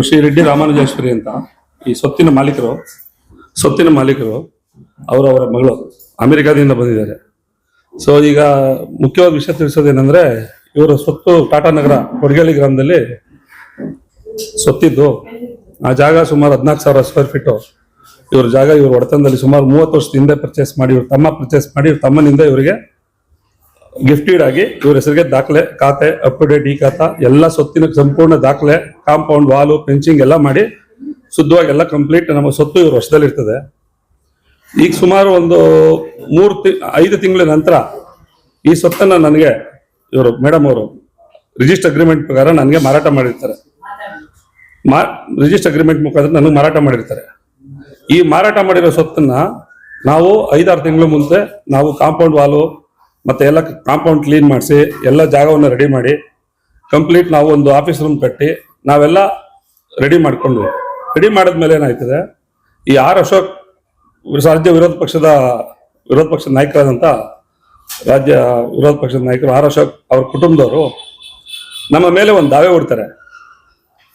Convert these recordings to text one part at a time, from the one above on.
ಶ್ರೀ ರೆಡ್ಡಿ ರಾಮಾನುಜೇಶ್ವರಿ ಅಂತ ಈ ಸ್ವತ್ತಿನ ಮಾಲೀಕರು ಅವರ ಮಗಳು ಅಮೆರಿಕಾದಿಂದ ಬಂದಿದ್ದಾರೆ. ಸೊ ಈಗ ಮುಖ್ಯವಾದ ವಿಷಯ ತಿಳಿಸೋದೇನೆಂದ್ರೆ, ಇವರ ಸ್ವತ್ತು ಟಾಟಾ ನಗರ ಕೊಡಗೇಳಿ ಗ್ರಾಮದಲ್ಲಿ ಸ್ವತ್ತಿದ್ದು, ಆ ಜಾಗ ಸುಮಾರು 14,000 ಸ್ಕ್ವೇರ್ ಫೀಟ್. ಇವ್ರ ಜಾಗ ಇವ್ರ ಒಡೆತನದಲ್ಲಿ ಸುಮಾರು 30 ವರ್ಷದ ಹಿಂದೆ ಪರ್ಚೇಸ್ ಮಾಡಿ, ಇವ್ರ ತಮ್ಮನಿಂದ ಇವರಿಗೆ ಗಿಫ್ಟೆಡ್ ಆಗಿ ಇವ್ರ ಹೆಸರಿಗೆ ದಾಖಲೆ, ಖಾತೆ ಅಪ್ ಟು ಡೇಟ್, ಈ ಖಾತಾ ಎಲ್ಲ ಸ್ವತ್ತಿನ ಸಂಪೂರ್ಣ ದಾಖಲೆ, ಕಾಂಪೌಂಡ್ ವಾಲು, ಫೆನ್ಸಿಂಗ್ ಎಲ್ಲ ಮಾಡಿ ಶುದ್ಧವಾಗಿ ಎಲ್ಲ ಕಂಪ್ಲೀಟ್ ನಮ್ಮ ಸ್ವತ್ತು ಇವ್ರ ವಶದಲ್ಲಿ ಇರ್ತದೆ. ಈಗ ಸುಮಾರು ಒಂದು 5 ತಿಂಗಳ ನಂತರ ಈ ಸ್ವತ್ತನ್ನ ನನಗೆ ಇವರು ಮೇಡಮ್ ಅವರು ರಿಜಿಸ್ಟರ್ ಅಗ್ರಿಮೆಂಟ್ ಪ್ರಕಾರ ನನಗೆ ಮಾರಾಟ ಮಾಡಿರ್ತಾರೆ. ರಿಜಿಸ್ಟರ್ ಅಗ್ರಿಮೆಂಟ್ ಮುಖಾಂತರ ನನಗೆ ಮಾರಾಟ ಮಾಡಿರ್ತಾರೆ. ಈ ಮಾರಾಟ ಮಾಡಿರೋ ಸ್ವತ್ತನ್ನ ನಾವು 5-6 ತಿಂಗಳ ಮುಂದೆ ನಾವು ಕಾಂಪೌಂಡ್ ವಾಲು ಮತ್ತೆ ಎಲ್ಲ ಕಾಂಪೌಂಡ್ ಕ್ಲೀನ್ ಮಾಡಿಸಿ ಎಲ್ಲ ಜಾಗವನ್ನು ರೆಡಿ ಮಾಡಿ ಕಂಪ್ಲೀಟ್ ನಾವು ಒಂದು ಆಫೀಸ್ ರೂಮ್ ಕಟ್ಟಿ ನಾವೆಲ್ಲ ರೆಡಿ ಮಾಡ್ಕೊಂಡ್ವಿ. ರೆಡಿ ಮಾಡಿದ್ಮೇಲೆ ಏನಾಯ್ತದೆ, ಈ ಆರ್ ಅಶೋಕ್ ರಾಜ್ಯ ವಿರೋಧ ಪಕ್ಷದ ನಾಯಕರಾದಂಥ ರಾಜ್ಯ ವಿರೋಧ ಪಕ್ಷದ ನಾಯಕರು ಆರ್ ಅಶೋಕ್ ಅವ್ರ ಕುಟುಂಬದವರು ನಮ್ಮ ಮೇಲೆ ಒಂದು ದಾವೆ ಹೂಡ್ತಾರೆ.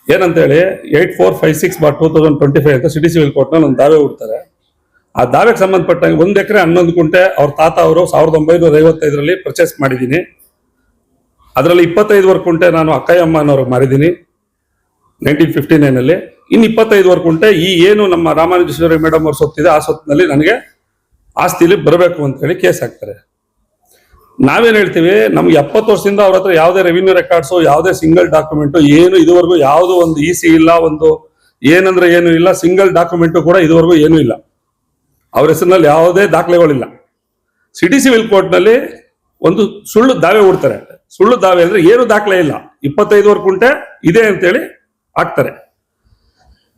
ಏನಂತೇಳಿ 8456/2025 ಅಂತ ಸಿಟಿ ಸಿವಿಲ್ ಕೋರ್ಟ್ನಲ್ಲಿ ಒಂದು ದಾವೆ ಹೂಡ್ತಾರೆ. ಆ ದಾವೆಗೆ ಸಂಬಂಧಪಟ್ಟಂಗೆ 1 ಎಕರೆ 11 ಗುಂಟೆ ಅವ್ರ ತಾತ ಅವರು 1955ರಲ್ಲಿ ಪರ್ಚೇಸ್ ಮಾಡಿದ್ದೀನಿ. ಅದರಲ್ಲಿ 25 ಗುಂಟೆ ನಾನು ಅಕ್ಕಯ್ಯಮ್ಮನವ್ರಿಗೆ ಮಾರಿದ್ದೀನಿ 1959ನಲ್ಲಿ. ಇನ್ನು 25 ಗುಂಟೆ ಈ ಏನು ನಮ್ಮ ರಾಮಾನುಜೇಶ್ವರಿ ಮೇಡಮ್ ಅವ್ರ ಸ್ವತ್ತಿದೆ, ಆ ಸ್ವತ್ತಿನಲ್ಲಿ ನನಗೆ ಆಸ್ತಿಲಿ ಬರಬೇಕು ಅಂತ ಹೇಳಿ ಕೇಸ್ ಹಾಕ್ತಾರೆ. ನಾವೇನ್ ಹೇಳ್ತೀವಿ, ನಮ್ಗೆ 70 ವರ್ಷದಿಂದ ಅವ್ರ ಹತ್ರ ಯಾವುದೇ ರೆವಿನ್ಯೂ ರೆಕಾರ್ಡ್ಸು, ಯಾವುದೇ ಸಿಂಗಲ್ ಡಾಕ್ಯುಮೆಂಟು ಏನು ಇದುವರೆಗೂ ಯಾವುದೋ ಒಂದು EC ಇಲ್ಲ, ಒಂದು ಏನಂದ್ರೆ ಏನು ಇಲ್ಲ, ಸಿಂಗಲ್ ಡಾಕ್ಯುಮೆಂಟು ಕೂಡ ಇದುವರೆಗೂ ಏನೂ ಇಲ್ಲ. ಅವ್ರ ಹೆಸರಿನಲ್ಲಿ ಯಾವುದೇ ದಾಖಲೆಗಳಿಲ್ಲ. ಸಿಟಿ ಸಿವಿಲ್ ಕೋರ್ಟ್ನಲ್ಲಿ ಒಂದು ಸುಳ್ಳು ದಾವೆ ಹೂಡ್ತಾರೆ. ಸುಳ್ಳು ದಾವೆ ಅಂದ್ರೆ ಏನು ದಾಖಲೆ ಇಲ್ಲ, 25 ಗುಂಟೆ ಇದೆ ಅಂತೇಳಿ ಹಾಕ್ತಾರೆ.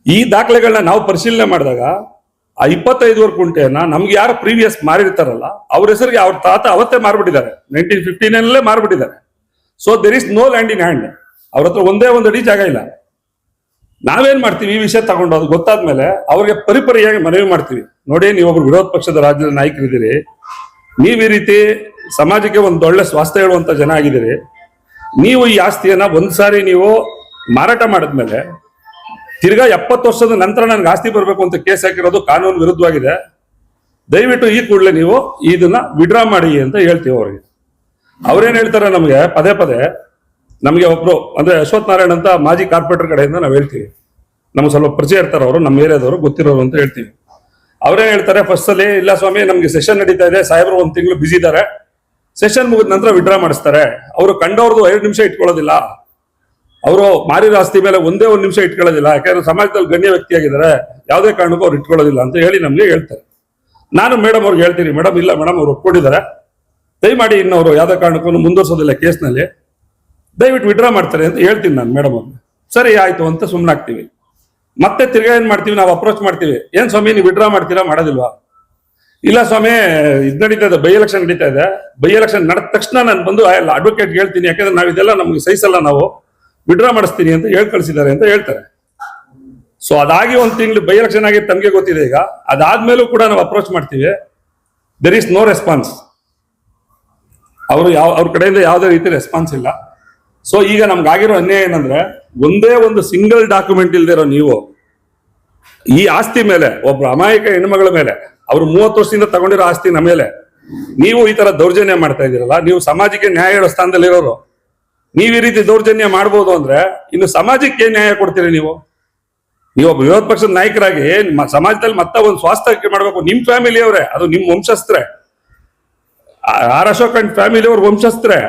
ಈ ದಾಖಲೆಗಳನ್ನ ನಾವು ಪರಿಶೀಲನೆ ಮಾಡಿದಾಗ ಆ 25 ಗುಂಟೆಯನ್ನ ನಮ್ಗೆ ಯಾರು ಪ್ರೀವಿಯಸ್ ಮಾರಿರ್ತಾರಲ್ಲ ಅವ್ರ ಹೆಸರಿಗೆ ಅವ್ರ ತಾತ ಅವತ್ತೇ ಮಾರ್ಬಿಟ್ಟಿದ್ದಾರೆ, 1959ನಲ್ಲೇ ಮಾರ್ಬಿಟ್ಟಿದ್ದಾರೆ. So there is no land in hand. ಅವ್ರ ಹತ್ರ ಒಂದೇ ಒಂದು ಅಡಿ ಜಾಗ ಇಲ್ಲ. ನಾವೇನ್ ಮಾಡ್ತೀವಿ, ಈ ವಿಷಯ ತಗೊಂಡು ಅದು ಗೊತ್ತಾದ್ಮೇಲೆ ಅವ್ರಿಗೆ ಪರಿಪರಿಯಾಗಿ ಮನವಿ ಮಾಡ್ತೀವಿ. ನೋಡಿ, ನೀವೊಬ್ರು ವಿರೋಧ ಪಕ್ಷದ ರಾಜ್ಯದ ನಾಯಕರಿದ್ದೀರಿ, ನೀವು ಈ ರೀತಿ ಸಮಾಜಕ್ಕೆ ಒಂದು ಒಳ್ಳೆ ಸ್ವಾಸ್ಥ್ಯ ಹೇಳುವಂತ ಜನ ಆಗಿದ್ದೀರಿ. ನೀವು ಈ ಆಸ್ತಿಯನ್ನ ಒಂದ್ಸಾರಿ ನೀವು ಮಾರಾಟ ಮಾಡಿದ್ಮೇಲೆ ತಿರ್ಗಾ 70 ವರ್ಷದ ನಂತರ ನನಗೆ ಆಸ್ತಿ ಬರಬೇಕು ಅಂತ ಕೇಸ್ ಹಾಕಿರೋದು ಕಾನೂನು ವಿರುದ್ಧವಾಗಿದೆ. ದಯವಿಟ್ಟು ಈ ಕೂಡಲೇ ನೀವು ಇದನ್ನ ವಿಡ್ರಾ ಮಾಡಿ ಅಂತ ಹೇಳ್ತೀವಿ ಅವ್ರಿಗೆ. ಅವ್ರೇನ್ ಹೇಳ್ತಾರೆ, ನಮಗೆ ಪದೇ ನಮಗೆ ಒಬ್ರು ಅಂದ್ರೆ ಅಶ್ವಥ್ ನಾರಾಯಣ್ ಅಂತ ಮಾಜಿ ಕಾರ್ಪೊರೇಟರ್ ಕಡೆಯಿಂದ ನಾವು ಹೇಳ್ತೀವಿ, ನಮ್ಗೆ ಸ್ವಲ್ಪ ಪರಿಚಯ ಇರ್ತಾರೆ ಅವರು, ನಮ್ಮ ಏರಿಯಾದವರು ಗೊತ್ತಿರೋರು ಅಂತ ಹೇಳ್ತೀವಿ. ಅವ್ರೇನ್ ಹೇಳ್ತಾರೆ, ಫಸ್ಟ್ ಅಲ್ಲಿ ಇಲ್ಲ ಸ್ವಾಮಿ ನಮ್ಗೆ ಸೆಷನ್ ನಡೀತಾ ಇದೆ, ಸಾಹೇಬರು 1 ತಿಂಗಳು ಬಿಸಿ ಇದ್ದಾರೆ, ಸೆಷನ್ ಮುಗಿದ ನಂತರ ವಿಡ್ರಾ ಮಾಡಿಸ್ತಾರೆ. ಅವರು ಕಂಡವ್ರದ್ದು 2 ನಿಮಿಷ ಇಟ್ಕೊಳ್ಳೋದಿಲ್ಲ, ಅವರು ಮಾರಿದ ಆಸ್ತಿ ಮೇಲೆ ಒಂದೇ 1 ನಿಮಿಷ ಇಟ್ಕೊಳ್ಳೋದಿಲ್ಲ, ಯಾಕಂದ್ರೆ ಸಮಾಜದಲ್ಲಿ ಗಣ್ಯ ವ್ಯಕ್ತಿಯಾಗಿದ್ದಾರೆ, ಯಾವುದೇ ಕಾರಣಕ್ಕೂ ಅವ್ರು ಇಟ್ಕೊಳ್ಳೋದಿಲ್ಲ ಅಂತ ಹೇಳಿ ನಮ್ಗೆ ಹೇಳ್ತಾರೆ. ನಾನು ಮೇಡಮ್ ಅವ್ರಿಗೆ ಹೇಳ್ತೀನಿ, ಮೇಡಮ್ ಇಲ್ಲ ಮೇಡಮ್ ಅವ್ರು ಒಪ್ಕೊಂಡಿದ್ದಾರೆ, ದಯಮಾಡಿ ಇನ್ನವರು ಯಾವುದೇ ಕಾರಣಕ್ಕೂ ಮುಂದುವರ್ಸೋದಿಲ್ಲ ಕೇಸ್ನಲ್ಲಿ, ದಯವಿಟ್ಟು ವಿಡ್ರಾ ಮಾಡ್ತಾರೆ ಅಂತ ಹೇಳ್ತೀನಿ ನಾನು ಮೇಡಮ್ ಅವ್ರಿಗೆ. ಸರಿ ಆಯ್ತು ಅಂತ ಸುಮ್ಮನಾಗ್ತೀವಿ. ಮತ್ತೆ ತಿರ್ಗಾ ಏನ್ ಮಾಡ್ತೀವಿ, ನಾವು ಅಪ್ರೋಚ್ ಮಾಡ್ತೀವಿ, ಏನ್ ಸ್ವಾಮಿ ನೀವು ವಿಡ್ರಾ ಮಾಡ್ತೀರಾ, ಮಾಡೋದಿಲ್ವಾ? ಇಲ್ಲ ಸ್ವಾಮಿ ಇದು ನಡೀತಾ ಇದೆ, ಬೈ ಎಲೆಕ್ಷನ್ ನಡೀತಾ ಇದೆ, ಬೈ ಎಲೆಕ್ಷನ್ ನಡೆದ ತಕ್ಷಣ ನಾನು ಬಂದು ಅಡ್ವೊಕೇಟ್ ಹೇಳ್ತೀನಿ, ಯಾಕಂದ್ರೆ ನಾವು ಇದೆಲ್ಲ ನಮ್ಗೆ ಸಹಿಸಲ್ಲ, ನಾವು ವಿಡ್ರಾ ಮಾಡಿಸ್ತೀನಿ ಅಂತ ಹೇಳಿ ಕಳಿಸಿದ್ದಾರೆ ಅಂತ ಹೇಳ್ತಾರೆ. ಸೊ ಅದಾಗಿ 1 ತಿಂಗಳು ಬೈ ಎಲೆಕ್ಷನ್ ಆಗಿ ತಮಗೆ ಗೊತ್ತಿದೆ. ಈಗ ಅದಾದ್ಮೇಲೂ ಕೂಡ ನಾವು ಅಪ್ರೋಚ್ ಮಾಡ್ತೀವಿ, ದೇರ್ ಇಸ್ ನೋ ರೆಸ್ಪಾನ್ಸ್. ಅವ್ರ ಕಡೆಯಿಂದ ಯಾವುದೇ ರೀತಿ ರೆಸ್ಪಾನ್ಸ್ ಇಲ್ಲ. ಸೊ ಈಗ ನಮ್ಗಾಗಿರೋ ಅನ್ಯಾಯ ಏನಂದ್ರೆ, ಒಂದೇ ಒಂದು ಸಿಂಗಲ್ ಡಾಕ್ಯುಮೆಂಟ್ ಇಲ್ದಿರೋ ನೀವು ಈ ಆಸ್ತಿ ಮೇಲೆ, ಒಬ್ಬ ಅಮಾಯಕ ಹೆಣ್ಮಗಳ ಮೇಲೆ, ಅವರು 30 ವರ್ಷದಿಂದ ತಗೊಂಡಿರೋ ಆಸ್ತಿ ನಮ್ಮ ಮೇಲೆ ನೀವು ಈ ತರ ದೌರ್ಜನ್ಯ ಮಾಡ್ತಾ ಇದ್ದೀರಲ್ಲ, ನೀವು ಸಮಾಜಕ್ಕೆ ನ್ಯಾಯ ಹೇಳೋ ಸ್ಥಾನದಲ್ಲಿ ಇರೋರು, ನೀವು ಈ ರೀತಿ ದೌರ್ಜನ್ಯ ಮಾಡ್ಬೋದು ಅಂದ್ರೆ ಇನ್ನು ಸಮಾಜಕ್ಕೆ ನ್ಯಾಯ ಕೊಡ್ತೀರಿ ನೀವು? ನೀವೊಬ್ಬ ವಿರೋಧ ಪಕ್ಷದ ನಾಯಕರಾಗಿ ಸಮಾಜದಲ್ಲಿ ಮತ್ತೆ ಒಂದು ಸ್ವಾಸ್ಥ್ಯಕ್ಕೆ ಮಾಡಬೇಕು. ನಿಮ್ ಫ್ಯಾಮಿಲಿಯವರೇ, ಅದು ನಿಮ್ ವಂಶಸ್ಥರೇ, ಆರ್ ಅಶೋಕ್ ಅಂಡ್ ಫ್ಯಾಮಿಲಿ ಅವ್ರ ವಂಶಸ್ಥರೇ,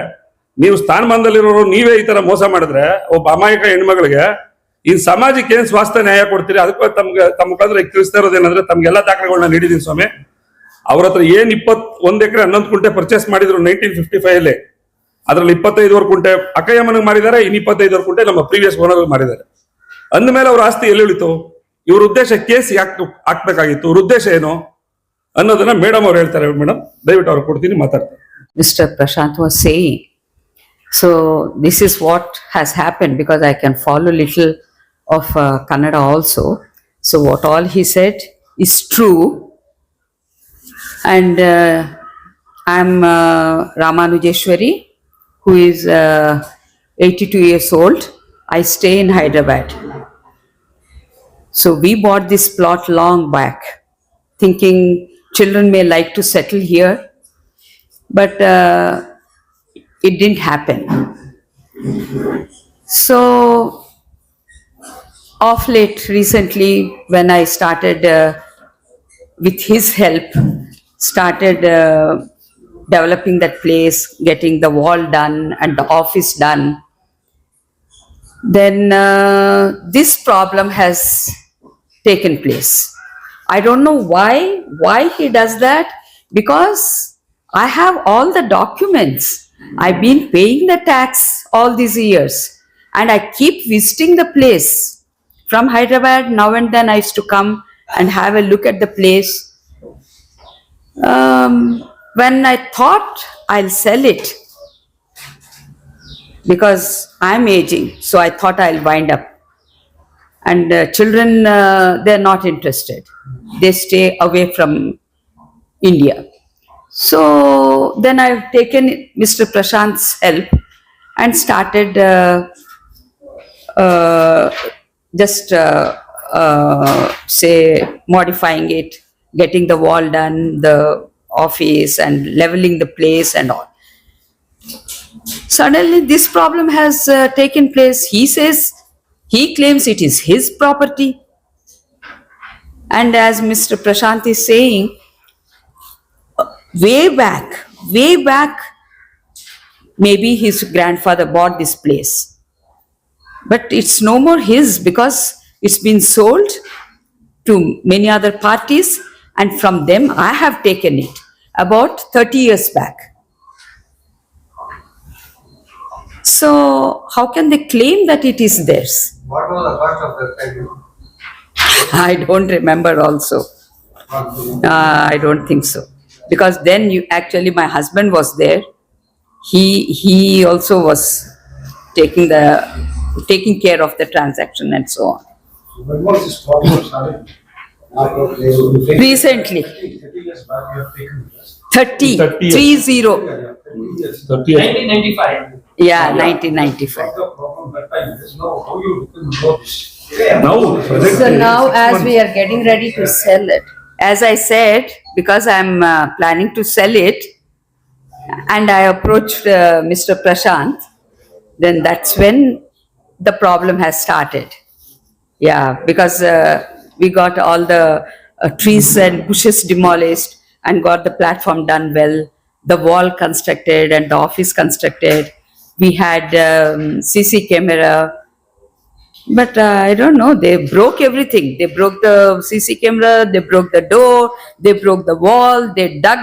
ನೀವು ಸ್ಥಾನಮಾನದಲ್ಲಿರೋರು ನೀವೇ ಈ ತರ ಮೋಸ ಮಾಡಿದ್ರೆ ಒಬ್ಬ ಅಮಾಯಕ ಹೆಣ್ಮಗಳಿಗೆ ಈ ಸಮಾಜಕ್ಕೆ ಏನ್ ಸ್ವಾಸ್ಥ್ಯ ನ್ಯಾಯ ಕೊಡ್ತೀರಿ? ಅದಕ್ಕೆ ತಮ್ಮ ಮುಖಾಂತರ ತಿಳಿಸ್ತಾ ಇರೋದೇನಂದ್ರೆ, ತಮ್ಗೆಲ್ಲ ದಾಖಲೆಗಳನ್ನ ನೀಡಿದೀನಿ ಸ್ವಾಮಿ. ಅವ್ರ ಹತ್ರ ಏನ್ 21 ಎಕರೆ 11 ಗುಂಟೆ ಪರ್ಚೇಸ್ ಮಾಡಿದ್ರು 1955 ಅದ್ರಲ್ಲಿ 25 ಗುಂಟೆ ಅಕ್ಕಯ್ಯಮ್ಮನಿಗೆ ಮಾರಿದ್ದಾರೆ, ಇನ್ನು 25 ಗುಂಟೆ ನಮ್ಮ ಪ್ರೀವಿಯಸ್ ಓನರ್ ಮಾರಿದ್ದಾರೆ. ಅಂದಮೇಲೆ ಅವ್ರ ಆಸ್ತಿ ಎಲ್ಲಿ ಉಳಿತು? ಇವ್ರ ಉದ್ದೇಶ ಕೇಸ್ ಯಾಕೆ ಹಾಕ್ಬೇಕಾಗಿತ್ತು, ಇವ್ರ ಉದ್ದೇಶ ಏನು ಅನ್ನೋದನ್ನ ಮೇಡಮ್ ಅವ್ರು ಹೇಳ್ತಾರೆ. ಮೇಡಮ್ ದಯವಿಟ್ಟು ಅವ್ರು ಕೊಡ್ತೀನಿ, ಮಾತಾಡ್ತಾರೆ. Mr. Prashant was saying, so this is what has happened, because I can follow little of Kannada also. So what all he said is true, and I'm Ramanujeshwari, who is 82 years old. I stay in Hyderabad. So we bought this plot long back, thinking children may like to settle here, but it didn't happen. So of late, recently, when I started, with his help, started developing that place, getting the wall done and the office done, then this problem has taken place. I don't know why he does that, because I have all the documents. I've been paying the tax all these years, and I keep visiting the place. From Hyderabad, now and then I used to come and have a look at the place. When I thought I'll sell it, because I'm aging, so I thought I'll wind up. And children, they're not interested. They stay away from India. So then I've taken Mr. Prashant's help and started say modifying it, getting the wall done, the office, and leveling the place and all. Suddenly this problem has taken place. He claims it is his property. And as Mr. Prashant is saying, way back, maybe his grandfather bought this place. But it's no more his, because it's been sold to many other parties, and from them I have taken it about 30 years back. So how can they claim that it is theirs? What was the cost of that site? I don't remember also. I don't think so. Because then my husband was there. He also was taking care of the transaction and so on. When was this problem started? Recently, 30 years back you have taken this. 30, 30 years. 30. 30 years. 30 years. 1995. Yeah, 1995. What the problem that time is now how you can know this? Now, So now, as we are getting ready to sell it, as I said, because I'm planning to sell it, and I approached Mr. Prashant, then that's when the problem has started. Yeah, because we got all the trees and bushes demolished and got the platform done well, the wall constructed and the office constructed. We had CC camera. But I don't know, they broke everything. They broke the CC camera, they broke the door, they broke the wall, they dug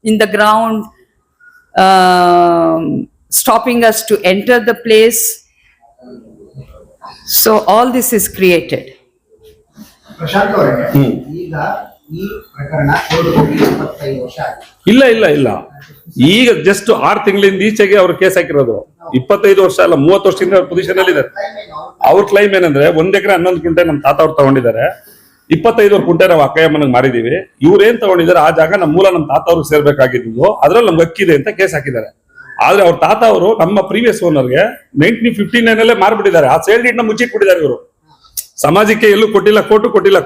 in the ground, stopping us to enter the place. So all this is created. Prashant ಅವರೇ, ಈಗ ಈ ಪ್ರಕರಣ court ಹೋಗಿ 25 ವರ್ಷ ಆಗಿದೆ. ಇಲ್ಲ ಈಗ just 6 ತಿಂಗಳಿಂದ ಈಚೆಗೆ ಅವ್ರು ಕೇಸ್ ಹಾಕಿರೋದು. 25 ವರ್ಷ ಅಲ್ಲ, 30 ವರ್ಷದಿಂದ ಅವ್ರ ಪೊಸಿಷನ್ ಅಲ್ಲಿ ಇದ್ದಾರೆ. ಅವ್ರ ಕ್ಲೈಮ್ ಏನಂದ್ರೆ 1 ಎಕರೆ 11 ಕುಂಟೆ ನಮ್ ತಾತ ಅವ್ರು ತಗೊಂಡಿದ್ದಾರೆ, 25 ಕುಂಟೆ ನಾವು ಅಕ್ಕಯ್ಯಮ್ಮನಿಗೆ ಮಾರಿದೀವಿ. ಇವ್ರೇನ್ ತಗೊಂಡಿದ್ದಾರೆ ಆ ಜಾಗ ನಮ್ಮ ಮೂಲ ನಮ್ಮ ತಾತ ಅವ್ರಿಗೆ ಸೇರ್ಬೇಕಾಗಿದ್ದು, ಅದ್ರಲ್ಲಿ ನಮ್ಗೆ ಹಕ್ಕಿದೆ ಅಂತ ಕೇಸ್ ಹಾಕಿದ್ದಾರೆ. ಆದ್ರೆ ಅವ್ರ ತಾತ ಅವರು ನಮ್ಮ ಪ್ರೀವಿಯಸ್ ಓನರ್ಗೆ 1959 ಅಲ್ಲೇ ಮಾರ್ಬಿಟ್ಟಿದ್ದಾರೆ. ಆ ಸೇಲ್ ಡೀಡ್ ನ ಮುಚ್ಚಿಟ್ಬಿಟ್ಟಿದ್ದಾರೆ ಇವರು. ಸಮಾಜಕ್ಕೆ ಎಲ್ಲೂ ಕೊಟ್ಟಿಲ್ಲ,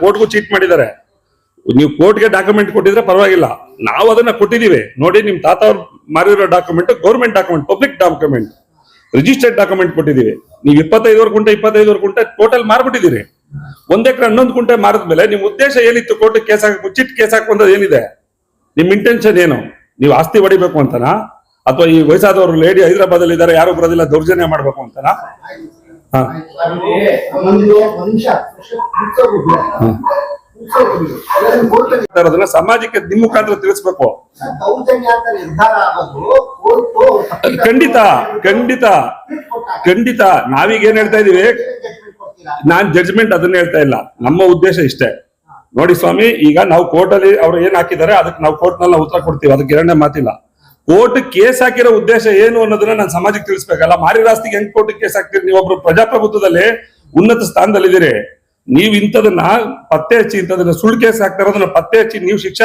ಕೋರ್ಟ್ಗೂ ಚೀಟ್ ಮಾಡಿದ್ದಾರೆ. ನೀವು ಕೋರ್ಟ್ಗೆ ಡಾಕ್ಯುಮೆಂಟ್ ಕೊಟ್ಟಿದ್ರೆ ಪರವಾಗಿಲ್ಲ, ನಾವು ಅದನ್ನ ಕೊಟ್ಟಿದೀವಿ ನೋಡಿ. ನಿಮ್ ತಾತ ಅವ್ರು ಮಾರಿರೋ document government document, public document, registered document ಕೊಟ್ಟಿದೀವಿ. ನೀವು 25 ಕುಂಟೆ ಟೋಟಲ್ ಮಾರ್ಬಿಟ್ಟಿದ್ದೀರಿ. 1 ಎಕರೆ 11 ಕುಂಟೆ ಮಾರಿದ್ಮೇಲೆ ನಿಮ್ ಉದ್ದೇಶ ಏನಿತ್ತು? ಕೋರ್ಟ್ ಕೇಸ್ ಹಾಕಿ ಮುಚ್ಚಿಟ್ಟು ಕೇಸ್ ಹಾಕುವಂತದ್ದು ಏನಿದೆ? ನಿಮ್ ಇಂಟೆನ್ಷನ್ ಏನು? ನೀವು ಆಸ್ತಿ ಹೊಡಿಬೇಕು ಅಂತನಾ, ಅಥವಾ ಈ ವಯಸ್ಸಾದವರು ಲೇಡಿ ಹೈದರಾಬಾದ್ ಅಲ್ಲಿ ಇದ್ದಾರೆ ಯಾರು ಬರೋದಿಲ್ಲ ದೌರ್ಜನ್ಯ ಮಾಡ್ಬೇಕು ಅಂತನಾ? ಅದನ್ನ ಸಮಾಜಕ್ಕೆ ನಿಮ್ಮ ಮುಖಾಂತರ ತಿಳಿಸ್ಬೇಕು. ದೌರ್ಜನ್ಯ ಅಂತ ನಿರ್ಧಾರ ಆಗೋದು ಕೋರ್ಟ್ ಖಂಡಿತ ನಾವೀಗ ಏನ್ ಹೇಳ್ತಾ ಇದೀವಿ, ನಾನ್ ಜಡ್ಜ್ಮೆಂಟ್ ಅದನ್ನ ಹೇಳ್ತಾ ಇಲ್ಲ. ನಮ್ಮ ಉದ್ದೇಶ ಇಷ್ಟೇ ನೋಡಿ ಸ್ವಾಮಿ. ಈಗ ನಾವು ಕೋರ್ಟ್ ಅಲ್ಲಿ ಅವ್ರು ಏನ್ ಹಾಕಿದ್ದಾರೆ ಅದಕ್ಕೆ ನಾವು ಕೋರ್ಟ್ ನಲ್ಲಿ ಉತ್ತರ ಕೊಡ್ತೀವಿ, ಅದಕ್ಕೆ ಎರಡನೇ ಮಾತಿಲ್ಲ. ಕೋರ್ಟ್ ಕೇಸ್ ಹಾಕಿರೋ ಉದ್ದೇಶ ಏನು ಅನ್ನೋದನ್ನ ನಾನು ಸಮಾಜಕ್ಕೆ ತಿಳಿಸ್ಬೇಕಲ್ಲ. ಮಾರಿರೋ ಆಸ್ತಿಗೆ ಹೆಂಗ್ ಕೋರ್ಟ್ ಕೇಸ್ ಹಾಕ್ತೀರಿ? ನೀವೊಬ್ರು ಪ್ರಜಾಪ್ರಭುತ್ವದಲ್ಲಿ ಉನ್ನತ ಸ್ಥಾನದಲ್ಲಿದ್ದೀರಿ. ನೀವು ಇಂಥದನ್ನ ಪತ್ತೆ ಹಚ್ಚಿ, ಇಂಥದನ್ನ ಸುಳ್ಳು ಕೇಸ್ ಹಾಕ್ತಾ ಇರೋದನ್ನ ಪತ್ತೆ ಹಚ್ಚಿ ನೀವು ಶಿಕ್ಷೆ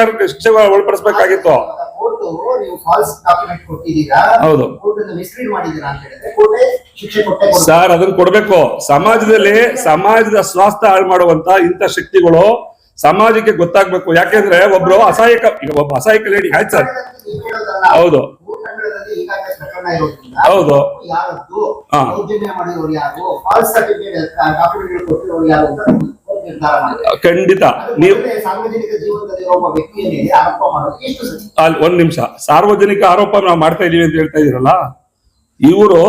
ಒಳಪಡಿಸಬೇಕಾಗಿತ್ತು. ಕೋರ್ಟ್ ನೀವು ಫಾಲ್ಸ್ ಡಾಕ್ಯುಮೆಂಟ್ ಕೊಟ್ಟಿದ್ದೀರಾ, ಹೌದು. ಕೋರ್ಟ್ ಮಿಸ್ಲೀಡ್ ಮಾಡಿದ್ದೀರಾ ಅಂತ ಹೇಳಿದ್ರೆ ಕೋರ್ಟೇ ಶಿಕ್ಷೆ ಕೊಟ್ಟೆ ಕೊಡುತ್ತೆ. ಸರ್ ಅದನ್ನ ಕೊಡ್ಬೇಕು. ಸಮಾಜದ ಸ್ವಾಸ್ಥ್ಯ ಹಾಳು ಮಾಡುವಂತ ಇಂಥ ಶಕ್ತಿಗಳು ಸಮಾಜಕ್ಕೆ ಗೊತ್ತಾಗ್ಬೇಕು. ಯಾಕೆಂದ್ರೆ ಒಬ್ರು ಅಸಹಾಯಕ ಲೇಡಿ ಆಯ್ತು ಸರ್. ನೀವು ಹೇಳೋದಲ್ಲ. ಹೌದು ಕೋರ್ಟ್ ಅಂಗಳದಲ್ಲಿ ಈಗಾಗಲೇ ಪ್ರಕರಣ ಇರೋದ್ರಿಂದ ಹೌದು. ಯಾರದ್ದು ಹಾ. ದೌರ್ಜನ್ಯ ಮಾಡಿರೋರು ಯಾರು, ಫಾಲ್ಸ್ ಸರ್ಟಿಫಿಕೇಟ್ ಡಾಕ್ಯುಮೆಂಟ್ ಕೊಟ್ಟಿರೋರು ಯಾರು ಅಂತ ಕೋರ್ಟ್ ನಿರ್ಧಾರ ಮಾಡಿದೆ. ಖಂಡಿತ. ಅದ್ರ ನೀವು ಬದಲಿಗೆ ಸಾರ್ವಜನಿಕ ಜೀವನದಲ್ಲಿರೋ ಒಬ್ಬ ವ್ಯಕ್ತಿಯ ಮೇಲೆ ಆರೋಪ ಮಾಡೋದು ಎಷ್ಟು ಸರಿ? ಅಲ್ಲಿ ಒಂದ್ ನಿಮಿಷ, ಸಾರ್ವಜನಿಕ ಆರೋಪ ನಾವು ಮಾಡ್ತಾ ಇದೀವಿ ಅಂತ ಹೇಳ್ತಾ ಇದೀರಲ್ಲ, ಇವರು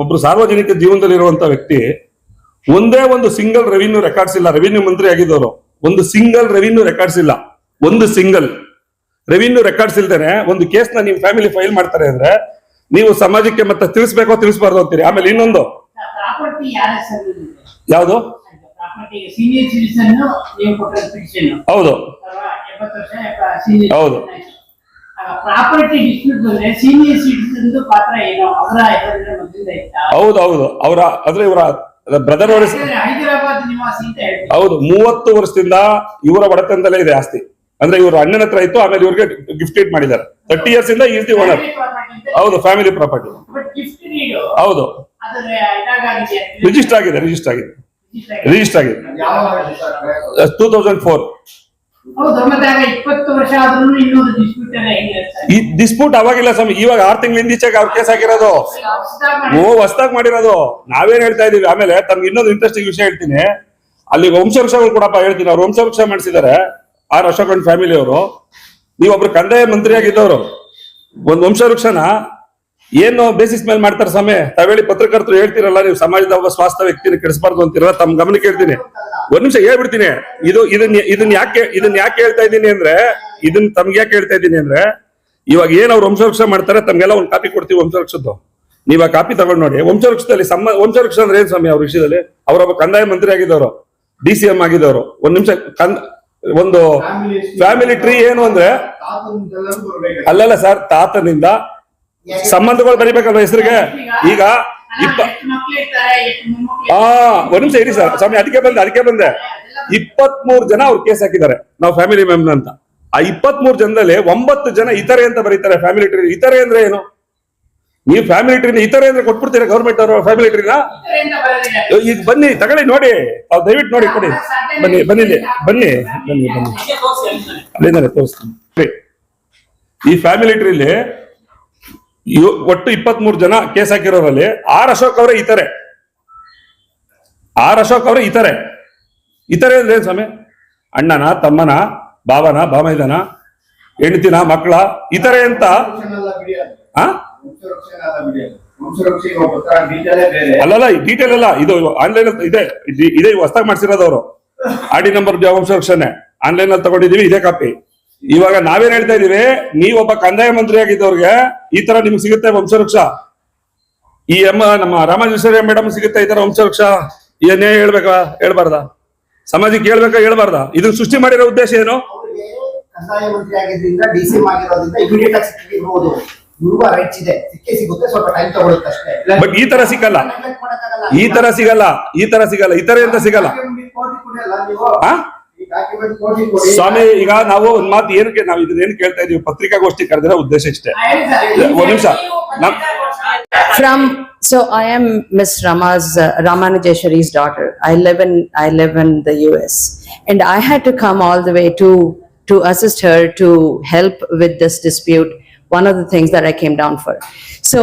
ಒಬ್ರು ಸಾರ್ವಜನಿಕ ಜೀವನದಲ್ಲಿರುವಂತ ವ್ಯಕ್ತಿ ಒಂದೇ ಒಂದು ಸಿಂಗಲ್ ರೆವಿನ್ಯೂ ರೆಕಾರ್ಡ್ಸ್ ಇಲ್ಲ. ರೆವಿನ್ಯೂ ಮಂತ್ರಿ ಆಗಿದ್ದವರು ಒಂದು ಸಿಂಗಲ್ ರೆವಿನ್ಯೂ ರೆಕಾರ್ಡ್ಸ್ ಇಲ್ಲ. ಒಂದು ಸಿಂಗಲ್ ರೆವಿನ್ಯೂ ರೆಕಾರ್ಡ್ಸ್ ಇಲ್ದೇನೆ ಒಂದು ಕೇಸ್ನ ನಿಮ್ ಫ್ಯಾಮಿಲಿ ಫೈಲ್ ಮಾಡ್ತಾರೆ ಅಂದ್ರೆ ನೀವು ಸಮಾಜಕ್ಕೆ ಮತ್ತೆ ತಿಳಿಸ್ಬೇಕೋ ತಿಳಿಸ್ಬಾರ್ದು ಅಂತೀರಿ. ಆಮೇಲೆ ಇನ್ನೊಂದು ಪ್ರಾಪರ್ಟಿ ಯಾರ ಹೆಸರು ಯಾವುದು? ಪ್ರಾಪರ್ಟಿ ಸೀನಿಯರ್ ಸಿಟಿಸನ್ ನೀವು ಕೊಟ್ಟಿರೋ ಪಿಟಿಷನ್ ಹೌದು 70 ವರ್ಷ ಸೀನಿಯರ್ ಹೌದು. ಪ್ರಾಪರ್ಟಿ ಡಿಸ್ಪ್ಯೂಟ್ ಬಂದ್ರೆ ಸೀನಿಯರ್ ಸಿಟಿಸನ್ ಪಾತ್ರ ಏನು? ಅವರ ಹೆಸರಿನ ಮೊದಲಿಂದ ಇತ್ತಾ? ಹೌದು ಹೌದು. ಅವರ ಅಂದ್ರೆ ಇವರ ಬ್ರದರ್ ಹೈದರಾಬಾದ್ ನಿವಾಸಿ ಅಂತ ಹೇಳ್ತೀವಿ. ಹೌದು 30 ವರ್ಷದಿಂದ ಇವರ ಒಡೆತನದಲ್ಲೇ ಇದೆ ಆಸ್ತಿ. ಅಂದ್ರೆ ಇವರು ಅಣ್ಣನ ಹತ್ರ ಇತ್ತು, ಆಮೇಲೆ ಇವ್ರಿಗೆ ಗಿಫ್ಟೆಡ್ ಮಾಡಿದ್ದಾರೆ. 30 years ಇಂದ ಈಸ್ ದಿ ಓನರ್. ಹೌದು, ಫ್ಯಾಮಿಲಿ ಪ್ರಾಪರ್ಟಿ. ಬಟ್ ಗಿಫ್ಟ್ ನೀಡು ಹೌದು, ಅದರ ಇದಾಗಿದೆ ರಿಜಿಸ್ಟರ್ ಆಗಿದೆ. ಯಾವ ವರ್ಷ ಸರ್? 2004. ಹೌದು. ಮತ್ತೆ ಆಗ 20 ವರ್ಷ ಆದ್ರೂ ಇನ್ನೊಂದು ಡಿಸ್ಪ್ಯೂಟ್ ಎಲ್ಲ ಹೆಂಗೆ ಸರ್? ಈ ಡಿಸ್ಪ್ಯೂಟ್ ಅವಾಗಿಲ್ಲ ಸ್ವಾಮಿ, ಇವಾಗ 6 ತಿಂಗಳಿಂದ ಈಚೆಗೆ ಅವ್ರ ಕೇಸ್ ಹಾಕಿರೋದು. ಹೊಸದಾಗಿ ಮಾಡಿರೋದು. ನಾವೇನ್ ಹೇಳ್ತಾ ಇದೀವಿ. ಆಮೇಲೆ ತಮ್ಗೆ ಇನ್ನೊಂದು ಇಂಟ್ರೆಸ್ಟಿಂಗ್ ವಿಷಯ ಹೇಳ್ತೀನಿ. ಅಲ್ಲಿ ವಂಶವೃಕ್ಷಗಳು ಕೂಡಪ್ಪ ಹೇಳ್ತೀನಿ. ಅವ್ರು ವಂಶವೃಕ್ಷ ಮಾಡಿಸಿದ್ದಾರೆ ಆರ್ ಅಶೋಕ್ ಅಂಡ್ ಫ್ಯಾಮಿಲಿ ಅವರು. ನೀವೊಬ್ರು ಕಂದಾಯ ಮಂತ್ರಿ ಆಗಿದ್ದವರು ಒಂದು ವಂಶವೃಕ್ಷನ ಏನು ಬೇಸಿಸ್ ಮೇಲೆ ಮಾಡ್ತಾರೆ ಸ್ವಾಮಿ? ತಾವೇಳಿ ಪತ್ರಕರ್ತರು ಹೇಳ್ತಿರಲ್ಲ, ನೀವು ಸಮಾಜದ ಒಬ್ಬ ಸ್ವಾಸ್ಥ್ಯ ವ್ಯಕ್ತಿನ ಕೆಡಿಸಬಾರ್ದು ಅಂತಿರಲ್ಲ. ತಮ್ಮ ಗಮನಕ್ಕೆ ಹೇಳ್ತೀನಿ, ಒಂದ್ ನಿಮಿಷ ಹೇಳ್ಬಿಡ್ತೀನಿ. ಇದನ್ನ ಯಾಕೆ ಹೇಳ್ತಾ ಇದ್ದೀನಿ ಅಂದ್ರೆ, ತಮ್ಗೆ ಯಾಕೆ ಹೇಳ್ತಾ ಇದ್ದೀನಿ ಅಂದ್ರೆ, ಇವಾಗ ಏನ್ ಅವ್ರು ವಂಶವೃಕ್ಷ ಮಾಡ್ತಾರೆ, ತಮ್ಗೆಲ್ಲ ಒಂದು ಕಾಪಿ ಕೊಡ್ತೀವಿ ವಂಶವೃಕ್ಷದ್ದು. ನೀವ್ ಆ ಕಾಪಿ ತಗೊಂಡ್ ನೋಡಿ. ವಂಶವೃಕ್ಷದಲ್ಲಿ ವಂಶವೃಕ್ಷ ಅಂದ್ರೆ ಏನ್ ಸ್ವಾಮಿ? ಅವ್ರ ವಿಷಯದಲ್ಲಿ ಅವರೊಬ್ಬ ಕಂದಾಯ ಮಂತ್ರಿ ಆಗಿದ್ದವರು, DCM ಆಗಿದ್ದವರು. ಒಂದ್ ನಿಮಿಷ, ಒಂದು ಫ್ಯಾಮಿಲಿ ಟ್ರೀ ಏನು ಅಂದ್ರೆ, ಅಲ್ಲಲ್ಲ ಸರ್, ತಾತನಿಂದ ಸಂಬಂಧಗಳು ಬರಿಬೇಕಲ್ವ ಹೆಸರಿಗೆ. ಈಗ ಎಷ್ಟು ಮಕ್ಳು ಇರ್ತಾರೆ, ಎಷ್ಟು ಮೊಮ್ಮಕ್ಳು ಒಂದ್ ನಿಮಿಷ ಇರಿ ಸರ್ ಸ್ವಾಮಿ, ಅದಕ್ಕೆ ಬಂದೆ. 23 ಜನ ಅವ್ರು ಕೇಸ್ ಹಾಕಿದ್ದಾರೆ ನಾವು ಫ್ಯಾಮಿಲಿ ಮೆಂಬರ್ ಅಂತ. ಆ 23 ಜನದಲ್ಲಿ 9 ಜನ ಇತರೆ ಅಂತ ಬರೀತಾರೆ ಫ್ಯಾಮಿಲಿ ಟ್ರೀ. ಇತರೆ ಅಂದ್ರೆ ಏನು? ನೀವು ಫ್ಯಾಮಿಲಿ ಟ್ರೀನ ಇತರೆ ಅಂದ್ರೆ ಕೊಟ್ಬಿಡ್ತೀರಾ ಗೌರ್ಮೆಂಟ್ ಅವರು ಫ್ಯಾಮಿಲಿ ಟ್ರೀನ? ಇತರೆಯಿಂದ ಬರೋದಿಲ್ಲ. ಈಗ ಬನ್ನಿ ತಗೊಳ್ಳಿ ನೋಡಿ, ತಾವು ದಯವಿಟ್ಟು ನೋಡಿ ಕೊಡಿ. ಬನ್ನಿ ಅಲ್ಲಿಂದಾನೆ ತೋರಿಸ್ತೀನಿ. ಈ ಫ್ಯಾಮಿಲಿ ಟ್ರೀಲಿ ಒಟ್ಟು 23 ಜನ ಕೇಸ್ ಹಾಕಿರೋರಲ್ಲಿ ಆರ್ ಅಶೋಕ್ ಅವರೇ ಇತರೆ. ಇತರೆ ಅಂದ್ರೆ ಏನ್ ಸ್ವಾಮಿ? ಅಣ್ಣನ, ತಮ್ಮನ, ಬಾವನ, ಬಾಮೈದನ, ಹೆಂಡತಿನ, ಮಕ್ಕಳ ಇತರೆ ಅಂತ. ಅಲ್ಲಲ್ಲ, ಡೀಟೇಲ್ ಅಲ್ಲ, ಇದು ಆನ್ಲೈನ್ ಇದೆ ಹೊಸದಾಗಿ ಮಾಡ್ಸಿರೋದು ಅವರು. ಆಡಿ ನಂಬರ್ ವಂಶವೃಕ್ಷನೇ ಆನ್ಲೈನ್ ಅಲ್ಲಿ ತಗೊಂಡಿದೀವಿ, ಇದೇ ಕಾಪಿ. ಇವಾಗ ನಾವೇನ್ ಹೇಳ್ತಾ ಇದೀವಿ, ನೀವೊಬ್ಬ ಕಂದಾಯ ಮಂತ್ರಿ ಆಗಿದ್ದವ್ರಿಗೆ ಈ ತರ ನಿಮ್ಗೆ ಸಿಗುತ್ತೆ ವಂಶವೃಕ್ಷ. ಈ ನಮ್ಮ ರಾಮಾಜೇಶ್ವರಿ ಮೇಡಮ್ ಸಿಗುತ್ತೆ ಈ ತರ ವಂಶವೃಕ್ಷ. ಏನೇ ಹೇಳ್ಬಾರ್ದ? ಸಮಾಜಕ್ಕೆ ಹೇಳ್ಬಾರ್ದ? ಇದನ್ನ ಸೃಷ್ಟಿ ಮಾಡಿರೋ ಉದ್ದೇಶ ಏನು? ಅವರಿಗೆ ಕಂದಾಯ ಮಂತ್ರಿ ಆಗಿದ್ರಿಂದ DCM ಆಗಿರೋದ್ರಿಂದ ಇಮಿಡಿಯೇಟ್ ಆಗಿ ಸಿಕ್ಕಿರ್ಬೋದು. ಇವ್ರಿಗೂ ರೈಟ್ಸ್ ಇದೆ, ಸಿಗುತ್ತೆ, ಸ್ವಲ್ಪ ಟೈಮ್ ತಗೊಳುತ್ತೆ ಅಷ್ಟೇ. ಬಟ್ ಈ ತರ ಸಿಗಲ್ಲ. ಇತರೆ ಅಂತ ಸಿಗಲ್ಲ. ಸ್ವಾಮಿ, ಈಗ ನಾವು ಒಂದ್ ಮಾತು ಏನಕ್ಕೆ ನಾವು ಇದನ್ನೇನು ಕೇಳ್ತಾ ಇದೀವಿ, ಪತ್ರಿಕಾಗೋಷ್ಠಿ ಕರೆದಿರೋ ಉದ್ದೇಶ ಇಷ್ಟೇ. ಒಂದ್ ನಿಮಿಷ. So I am Miss Ramanujeshwari's daughter. I live in the US, and I had to come all the way to assist her to help with this dispute. One of the things that I came down for. So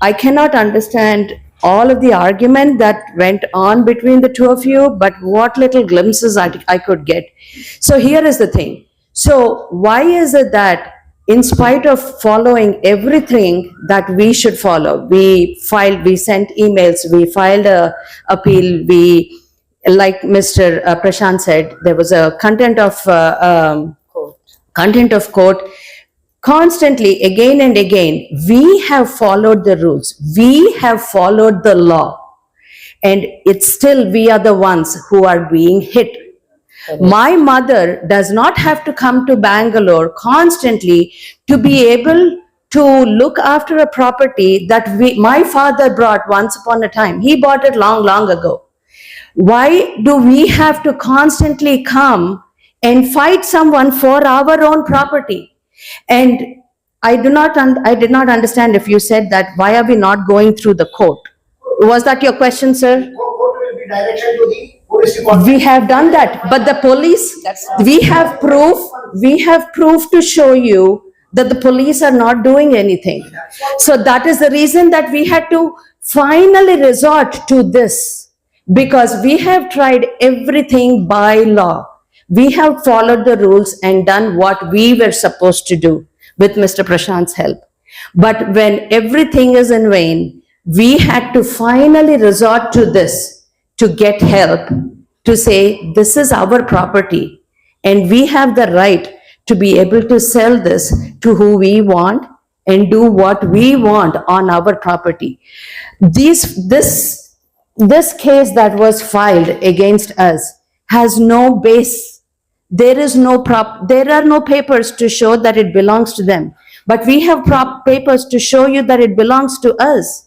I cannot understand all of the argument that went on between the two of you, but what little glimpses I could get. So here is the thing. So why is it that in spite of following everything that we should follow, we sent emails, we filed a appeal, like Mr. Prashant said, there was a contempt of court. Constantly, again and again, we have followed the rules, we have followed the law, and it's still we are the ones who are being hit. My mother does not have to come to Bangalore constantly to be able to look after a property that my father bought once upon a time. He bought it long ago. Why do we have to constantly come and fight someone for our own property? And I did not understand if you said that why are we not going through the court? Was that your question, sir? Court will be direction to the police department. We have done that, but the police, we have proof to show you that the police are not doing anything. So that is the reason that we had to finally resort to this, because we have tried everything by law. We have followed the rules and done what we were supposed to do with Mr. Prashant's help. But when everything is in vain, we had to finally resort to this to get help, to say, this is our property and we have the right to be able to sell this to who we want and do what we want on our property. This case that was filed against us has no base. There are no papers to show that it belongs to them, but we have papers to show you that it belongs to us.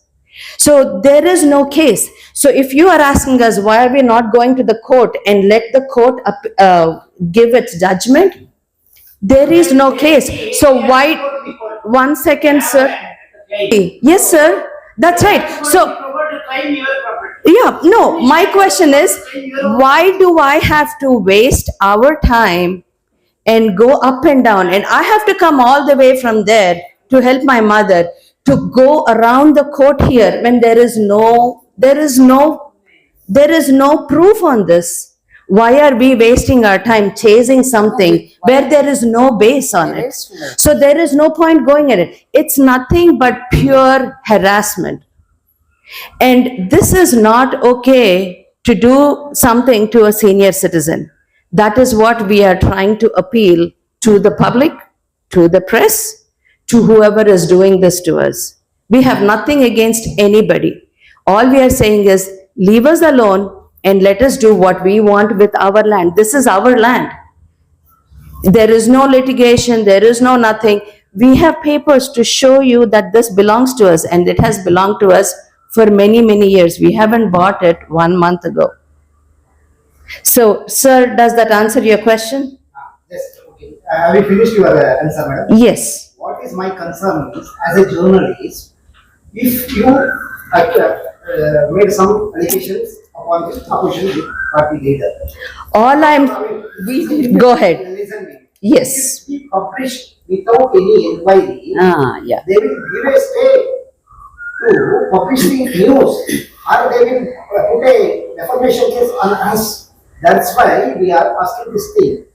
So there is no case. So if you are asking us why are we not going to the court and let the court give its judgment, there is no case. So why, one second, sir. Yes, sir, that's right. So, yeah, no, my question is, why do I have to waste our time and go up and down? And I have to come all the way from there to help my mother to go around the court here when there is no proof on this. Why are we wasting our time chasing something where there is no base on it? So there is no point going at it. It's nothing but pure harassment. And this is not okay to do something to a senior citizen. That is what we are trying to appeal to the public, to the press, to whoever is doing this to us. We have nothing against anybody. All we are saying is, leave us alone and let us do what we want with our land. This is our land. There is no litigation, there is no nothing. We have papers to show you that this belongs to us, and it has belonged to us for many, many years. We haven't bought it 1 month ago. So, sir, does that answer your question? Yes, okay. Have you finished your answer, madam? Yes. What is my concern is, as a journalist, if you made some allegations upon the opposition party leader. All I'm, go ahead. Listen me. Yes. If we publish without any inquiry, Yeah. they will give a stay to publish the news, or they will put a defamation case on us. That's why we are asking this thing.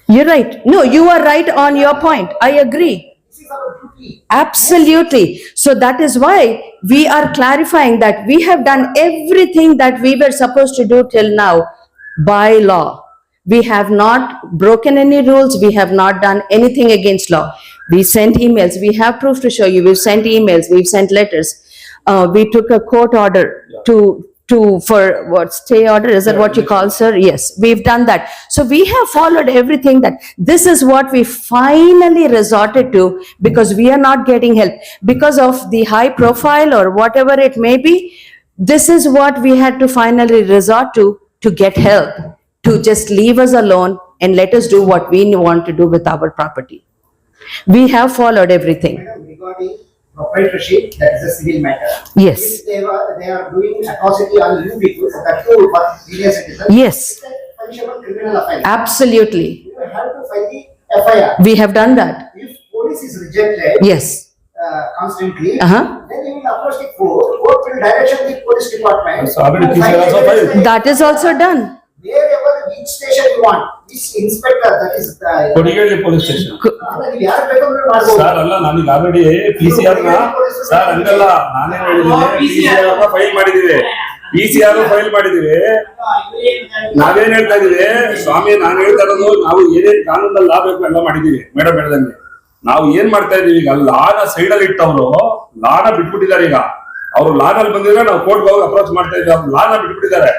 You're right. No, you are right on your point. I agree. This is our duty. Absolutely. So that is why we are clarifying that we have done everything that we were supposed to do till now by law. We have not broken any rules. We have not done anything against law. We sent emails. We have proof to show you. We've sent emails. We've sent letters. We took a court order for what, stay order, is that what you call, sir? Yes, we've done that. So we have followed everything that, this is what we finally resorted to, because we are not getting help. Because of the high profile or whatever it may be, this is what we had to finally resort to get help, to just leave us alone and let us do what we want to do with our property. We have followed everything. Madam, regarding proprietorship, that is a civil matter. Yes. If they are doing atrocity on you people, that too, but senior citizens. Yes. It's a punishable criminal offence. Absolutely. You have to file the FIR. We have done that. If police is rejected. Yes. Constantly. Uh-huh. Then you will approach the court. Court will direct the police department. So already to PCR file also evidence. filed. That is also done. Wherever, which station you want, which inspector, that is the. Kodigeri police station ನೀವು ಯಾರು ಬೇಕಾದ್ರೂ ಮಾಡ್ಬೋದು. Sir ಅಲ್ಲ, ನಾನೀಗ already PCR ನ sir ಹಂಗಲ್ಲ, ನಾನೇ ಹೇಳಿದ್ದೀನಿ, PCR ಫೈಲ್ ಮಾಡಿದೀವಿ, PCR ಫೈಲ್ ಮಾಡಿದೀವಿ. ನಾವೇನ್ ಹೇಳ್ತಾ ಇದೀವಿ ಸ್ವಾಮಿ, ನಾನು ಹೇಳ್ತಾ ಇರೋದು, ನಾವು ಏನೇನ್ ಕಾನೂನಲ್ಲಿ ಲಾ ಬೇಕು ಎಲ್ಲ ಮಾಡಿದೀವಿ. ಮೇಡಮ್ ಹೇಳ್ದಂಗೆ ನಾವು ಏನ್ ಮಾಡ್ತಾ ಇದೀವಿ, ಈಗ ಲಾನ ಸೈಡ್ ಅಲ್ಲಿ ಇಟ್ಟವ್ರು ಲಾನ ಬಿಟ್ಬಿಟ್ಟಿದ್ದಾರೆ. ಈಗ ಅವ್ರು ಲಾನಲ್ಲಿ ಬಂದಿದ್ರೆ ನಾವು ಕೋರ್ಟ್ಗೆ ಹೋಗಿ ಅಪ್ರೋಚ್ ಮಾಡ್ತಾ ಇದ್ವಿ, ಅವ್ರು ಲಾನ ಬಿಟ್ಬಿಟ್ಟಿದ್ದಾರೆ.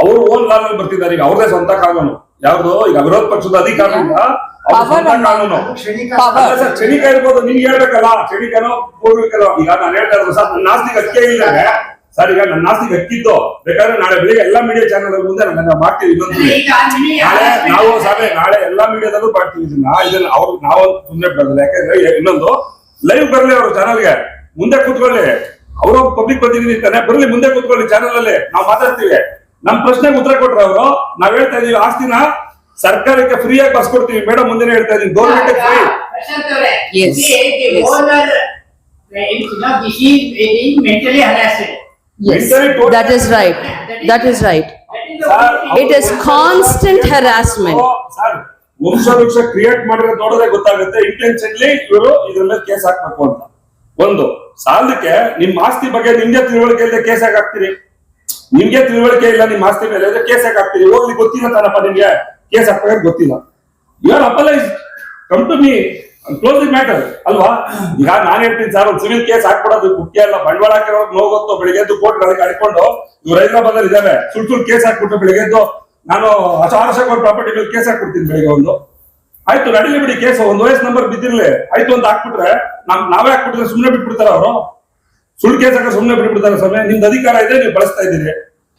ಅವರು ಓನ್ ಲಾನಲ್ಲಿ ಬರ್ತಿದ್ದಾರೆ. ಈಗ ಅವ್ರದೇ ಸ್ವಂತ ಕಾನೂನು ಯಾವ್ದು, ಈಗ ವಿರೋಧ ಪಕ್ಷದ ಅಧಿಕಾರದಿಂದ ಅವ್ರ ಸ್ವಂತ ಕಾನೂನು. ಅಲ್ಲ ಸರ್, ಕ್ಷಣಿಕ ಇರ್ಬೋದು, ನಿಮ್ಗೆ ಹೇಳ್ಬೇಕಲ್ಲ, ಕ್ಷಣಿಕನೋ ಪೂರ್ವಿಕನೋ. ಈಗ ನಾನು ಹೇಳ್ತಾ ಇರೋದು ಸರ್, ನನ್ನ ಆಸ್ತಿಗೆ ಅಕ್ಕಿ ಆಗಿದ್ದಾರೆ ಸರ್. ಈಗ ನನ್ನ ಆಸ್ತಿಗೆ ಅಕ್ಕಿದ್ದು ಬೇಕಾದ್ರೆ ನಾಳೆ ಬೆಳಿಗ್ಗೆ ಎಲ್ಲಾ ಮೀಡಿಯಾ ಚಾನೆಲ್ ಮುಂದೆ ನಾನು ಮಾಡ್ತೀವಿ. ಇನ್ನೊಂದು ನಾಳೆ ನಾವು ನಾಳೆ ಎಲ್ಲಾ ಮೀಡಿಯಾದಲ್ಲೂ ಮಾಡ್ತೀವಿ ಇದನ್ನ ಅವ್ರು ನಾವು ಸುಮ್ಮನೆ ಬಿಡೋದಿಲ್ಲ. ಯಾಕಂದ್ರೆ ಇನ್ನೊಂದು ಲೈವ್ ಬರ್ಲಿ ಅವರು ಚಾನಲ್ಗೆ, ಮುಂದೆ ಕೂತ್ಕೊಳ್ಳಿ. ಅವರು ಪಬ್ಲಿಕ್ ಪ್ರತಿನಿಧಿ ತಾನೆ, ಬರ್ಲಿ ಮುಂದೆ ಕೂತ್ಕೊಳ್ಳಿ ಚಾನಲ್ ಅಲ್ಲಿ, ನಾವು ಮಾತಾಡ್ತೀವಿ. ನಮ್ ಪ್ರಶ್ನೆಗೆ ಉತ್ತರ ಕೊಟ್ರೆ ಅವರು, ನಾವ್ ಹೇಳ್ತಾ ಇದೀವಿ ಆಸ್ತಿನ ಸರ್ಕಾರಕ್ಕೆ ಫ್ರೀ ಆಗಿ ಬರ್ಸ್ಕೊಡ್ತೀವಿ ಮೇಡಮ್, ಮುಂದೆ ಹೇಳ್ತಾ ಇದೀನಿ, ಗೌರ್ಮೆಂಟ್ ಫ್ರೀ. ಪ್ರಶಾಂತ್ ಅವರೇ, Yes. the owner, he is mentally harassed. Yes, that is right. That is right. It is constant harassment. Sir, ವಂಶವೃಕ್ಷ ಕ್ರಿಯೇಟ್ ಮಾಡಿರೋದು ನೋಡಿದ್ರೆ ಗೊತ್ತಾಗುತ್ತೆ ಇಂಟೆನ್ಷನ್ಲಿ ಇವರು ಇದ್ರ ಮೇಲೆ ಕೇಸ್ ಹಾಕ್ಬೇಕು ಅಂತ. ಒಂದು ಸಾಲಕ್ಕೆ ನಿಮ್ ಆಸ್ತಿ ಬಗ್ಗೆ ನಿಮ್ಗೆ ತಿಳುವಳಿಕೆ ಇಲ್ಲದೆ ಕೇಸ್ ಹಾಕ್ತೀರಿ. ನಿಮ್ಗೆ ತಿಳುವಳಿಕೆ ಇಲ್ಲ ನಿಮ್ ಆಸ್ತಿ ಮೇಲೆ ಕೇಸ್ ಹಾಕ್ತೀರಿ. ಹೋಗ್ಲಿ ಗೊತ್ತಿಲ್ಲ ತಾನಪ್ಪ ನಿಮ್ಗೆ, ಕೇಸ್ ಹಾಕ್ಬೇಕು ಗೊತ್ತಿಲ್ಲ. Your applies come to me, close the matter ಅಲ್ವಾ? ಈಗ ನಾನ್ ಹೇಳ್ತೀನಿ ಸರ್, ಒಂದು ಸಿವಿಲ್ ಕೇಸ್ ಹಾಕ್ಬಿಡೋದು ಮುಖ್ಯ ಅಲ್ಲ. ಬಂಡವಾಳ ಹಾಕಿರೋದು ನೋವು ಬೆಳಿಗ್ಗೆ ಎದ್ದು ಕೋರ್ಟ್ ಅಡ್ಕೊಂಡು ಇವ್ರು ಹೈದರಾಬಾದ್ ಅಲ್ಲಿ ಇದಾವೆ, ಸುಳ್ಳು ಕೇಸ್ ಹಾಕ್ಬಿಟ್ಟು ಬೆಳಿಗ್ಗೆ ಎದ್ದು ನಾನು ಅಸಾರಸಕ ಪ್ರಾಪರ್ಟಿ ಮೇಲೆ ಕೇಸ್ ಹಾಕ್ಬಿಡ್ತೀನಿ ಬೆಳಿಗ್ಗೆ ಒಂದು. ಆಯ್ತು ನಡೀಲಿ ಬಿಡಿ ಕೇಸ್, ಒಂದು ವಯಸ್ಸು ನಂಬರ್ ಬಿದ್ದಿರ್ಲಿ ಆಯ್ತು ಅಂತ ಹಾಕ್ಬಿಟ್ರೆ ನಾವೇ ಹಾಕ್ಬಿಟ್ರೆ ಸುಮ್ನೆ ಬಿಟ್ಬಿಡ್ತಾರ ಅವರು? ಸುಳ್ಳು ಕೇಸ್ ಹಾಕ ಸುಮ್ನೆ ಬಿಟ್ಬಿಡ್ತಾರೆ. ಸಮಯ ನಿಮ್ದು ಅಧಿಕಾರ ಇದೆ, ನೀವು ಬಳಸ್ತಾ ಇದ್ದೀರಿ.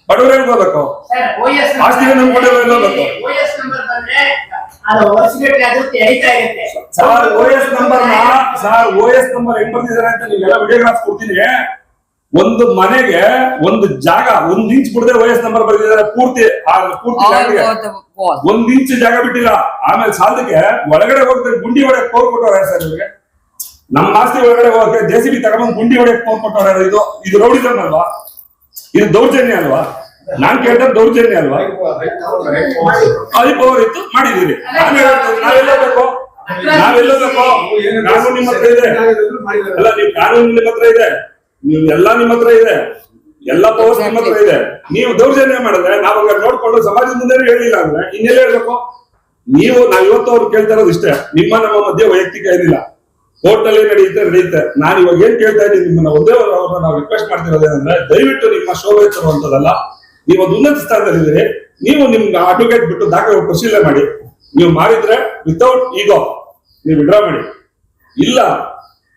ಬಡವರೇ ಹೋಗ್ಬೇಕು, ಆಸ್ತಿಗೆ ನಂಬ್ಕೊಂಡವ್ರು ಹೋಗ್ಬೇಕು. ಸರ್ OS ನಂಬರ್ ಹೆಂಗ್ ಬರ್ತಿದ್ದಾರೆ ಅಂತ ನೀವೆಲ್ಲ ವಿಡಿಯೋಗ್ರಾಫ್ ಕೊಡ್ತೀನಿ. ಒಂದು ಮನೆಗೆ ಒಂದು ಜಾಗ 1 ಇಂಚ್ ಬಿಡದೆ OS ನಂಬರ್ ಬರ್ತಿದ್ದಾರೆ ಪೂರ್ತಿ All ಜಾಗಕ್ಕೆ. over the wall. 1 ಇಂಚ್ ಜಾಗ ಬಿಟ್ಟಿಲ್ಲ. ಆಮೇಲೆ ಸಾಲದಕ್ಕೆ ಒಳಗಡೆ ಹೋಗ್ತಾರೆ, ಗುಂಡಿ ಹೊಡೆಯಕ್ ಪೋರ್ ಕೊಟ್ಟವ್ರೆ ಸರ್ ಇವ್ರಿಗೆ. ನಮ್ಮ ಆಸ್ತಿ ಒಳಗಡೆ ಹೋಗಕ್ಕೆ JCB ತಗೊಂಡ್ ಗುಂಡಿ ಹೊಡೆಯಕ್ ಪೋರ್ ಕೊಟ್ಟವ್ರೆ. ಇದು ರೌಡಿಸಮ್ ಅಲ್ವಾ? ಇದು ದೌರ್ಜನ್ಯ ಅಲ್ವಾ? ನಾನ್ ಕೇಳ್ತಾ ದೌರ್ಜನ್ಯ ಅಲ್ವಾ? ಪವರ್ ಇತ್ತು ಮಾಡಿದೀರಿ. ನಾವೆಲ್ಲಬೇಕು ಕಾನೂನು ನಿಮ್ಮ ಹತ್ರ ಇದೆ ಅಲ್ಲ, ನೀವು ಕಾನೂನು ನಿಮ್ಮ ಹತ್ರ ಇದೆ, ನೀವು ಎಲ್ಲ ನಿಮ್ಮ ಹತ್ರ ಇದೆ, ಎಲ್ಲ ಪವರ್ಸ್ ನಿಮ್ಮ ಹತ್ರ ಇದೆ. ನೀವು ದೌರ್ಜನ್ಯ ಮಾಡಿದ್ರೆ ನಾವ್ ಹಂಗ ನೋಡ್ಕೊಂಡು ಸಮಾಜದ ಮುಂದೆ ಹೇಳಿಲ್ಲ ಅಂದ್ರೆ ಇನ್ನೆಲ್ಲ ಹೇಳ್ಬೇಕು ನೀವು? ನಾವ್ ಇವತ್ತು ಅವ್ರು ಕೇಳ್ತಾ ಇರೋದು ಇಷ್ಟೇ, ನಿಮ್ಮ ನಮ್ಮ ಮಧ್ಯೆ ವೈಯಕ್ತಿಕ ಏನಿಲ್ಲ, ಕೋರ್ಟ್ ಅಲ್ಲಿ ನಡೆಯುತ್ತೆ. ನಾನು ಇವಾಗ ಏನ್ ಕೇಳ್ತಾ ಇದ್ದೀನಿ ನಿಮ್ಮನ್ನ, ಒಂದೇ ಅವ್ರನ್ನ ನಾವು ರಿಕ್ವೆಸ್ಟ್ ಮಾಡ್ತಿರೋದೇನಂದ್ರೆ, ದಯವಿಟ್ಟು ನಿಮ್ಮ ಶೋಭೆ ತರುವಂತದಲ್ಲ. ನೀವು ಒಂದು ಉನ್ನತ ಸ್ಥಾನದಲ್ಲಿದ್ದೀರಿ, ನೀವು ನಿಮ್ಗೆ ಅಡ್ವೊಕೇಟ್ ಬಿಟ್ಟು ದಾಖಲೆ ಪರಿಶೀಲನೆ ಮಾಡಿ. ನೀವು ಮಾಡಿದ್ರೆ ವಿತೌಟ್ ಈಗೋ ನೀವು ವಿಡ್ರಾ ಮಾಡಿ. ಇಲ್ಲ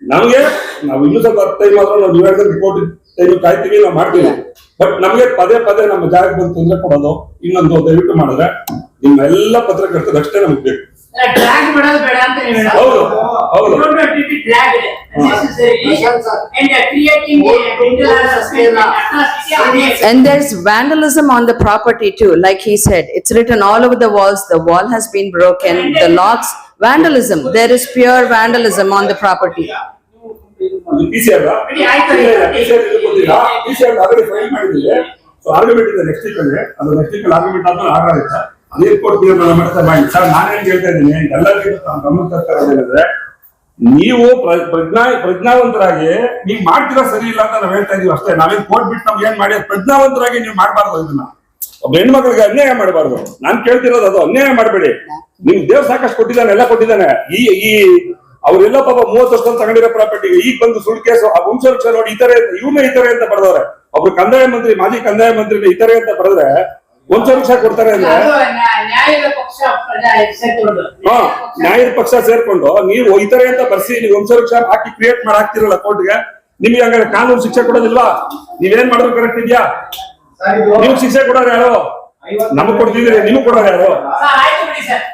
ನಮ್ಗೆ ನಾವು ಇನ್ನೂ ಸ್ವಲ್ಪ ಟೈಮ್ ಮಾತ್ರ ನಾವು ನೀವು ಹೇಳಿದ್ರೆ ರಿಪೋರ್ಟ್ ಟೈಮ್ ಕಾಯ್ತೀವಿ, ನಾವು ಮಾಡ್ತೀವಿ. ಬಟ್ ನಮ್ಗೆ ಪದೇ ಪದೇ ನಮ್ಮ ಜಾಗಕ್ಕೆ ಬಂದು ತೊಂದರೆ ಕೊಡೋದು ಇನ್ನೊಂದು ದಯವಿಟ್ಟು ಮಾಡಿದ್ರೆ ನಿಮ್ಮ ಎಲ್ಲ ಪತ್ರಕರ್ತರು ಅಷ್ಟೇ ನಮ್ಗೆ ಬೇಕು. ಡ್ರ್ಯಾಗ್ ಮಾಡೋದು ಬೇಡ ಅಂತ ನೀವು ಹೇಳೋದು. ಹೌದು ಹೌದು. You don't have to be dragged unnecessarily and creating a mental harassment and atrocity on the And there's vandalism on the property too, like he said. It's written all over the walls, the wall has been broken, the locks, vandalism. There is pure vandalism on the property. PCR ಆಗಲೇ file ಮಾಡಿದ್ದೀವಿ. So argument ಇದೆ next week ಅಲ್ಲಿ, ಅದು next week argument ಆದ್ಮೇಲೆ order ಆಯ್ತಾ ಅದೇ court ಮಾಡ್ತಾ ಮಾಡಿ. ಸರ್ ನಾನೇನ್ ಹೇಳ್ತಾ ಇದ್ದೀನಿ, ಎಲ್ಲರಿಗೂ ಗಮನ ತರ್ತಾ ಇರೋದೇನಂದ್ರೆ, ನೀವು ಪ್ರಜ್ಞಾವಂತರಾಗಿ ನೀವು ಮಾಡ್ತೀರಾ ಸರಿ ಇಲ್ಲ ಅಂತ ನಾವ್ ಹೇಳ್ತಾ ಇದೀವಿ ಅಷ್ಟೇ. ನಾವೇನ್ ಕೋರ್ಟ್ ಬಿಟ್ಟು ನಮ್ಗೆ ಏನ್ ಮಾಡಿ ಪ್ರಜ್ಞಾವಂತರಾಗಿ ನೀವು ಮಾಡ್ಬಾರ್ದು. ಇದನ್ನ ಒಬ್ಬ ಹೆಣ್ಮಕ್ಳಿಗೆ ಅನ್ಯಾಯ ಮಾಡಬಾರ್ದು. ನಾನ್ ಕೇಳ್ತಿರೋದು ಅದು, ಅನ್ಯಾಯ ಮಾಡಬೇಡಿ. ನಿಮ್ ದೇವ್ರು ಸಾಕಷ್ಟು ಕೊಟ್ಟಿದ್ದಾನೆ, ಎಲ್ಲ ಕೊಟ್ಟಿದ್ದಾನೆ. ಈ ಅವರೆಲ್ಲ ಪಾಪ 30 ವರ್ಷ ತಗೊಂಡಿರೋ ಪ್ರಾಪರ್ಟಿಗೆ ಈಗ ಬಂದು ಸುಳ್ಳು ಕೇಸು, ಆ ವಂಶವೃಕ್ಷ ನೋಡಿ ಈ ತರ ಅಂತ ಬರೆದವ್ರೆ. ಒಬ್ರು ಕಂದಾಯ ಮಂತ್ರಿ, ಮಾಜಿ ಕಂದಾಯ ಮಂತ್ರಿ ಈ ತರ ಅಂತ ಬರೆದ್ರೆ ವಂಶವೃಕ್ಷ ಕೊಡ್ತಾರೆ ಅಂದ್ರೆ ನ್ಯಾಯದ ಪಕ್ಷ ಸೇರ್ಕೊಂಡು ನ್ಯಾಯದ ಪಕ್ಷ ಸೇರ್ಕೊಂಡು ನೀವು ಈ ತರ ಅಂತ ಬರ್ಸಿ ನೀವು ವಂಶವೃಕ್ಷ ಹಾಕಿ ಕ್ರಿಯೇಟ್ ಮಾಡಿ ಹಾಕ್ತಿರಲ್ಲ ಕೋರ್ಟ್ಗೆ, ನಿಮ್ಗೆ ಹಂಗಾರೆ ಕಾನೂನು ಶಿಕ್ಷೆ ಕೊಡೋದಿಲ್ವಾ? ನೀವೇನ್ ಮಾಡಿದ್ರು ಕರೆಕ್ಟ್ ಇದೆಯಾ? ನೀವು ಶಿಕ್ಷೆ ಕೊಡೋರು ಯಾರು? ನಮಗ್ ಕೊಡ್ತಿದ್ದೀರಿ, ನಿಮಗ್ ಕೊಡೋರು ಯಾರು? ಆಯ್ತು ಬಿಡಿ ಸರ್.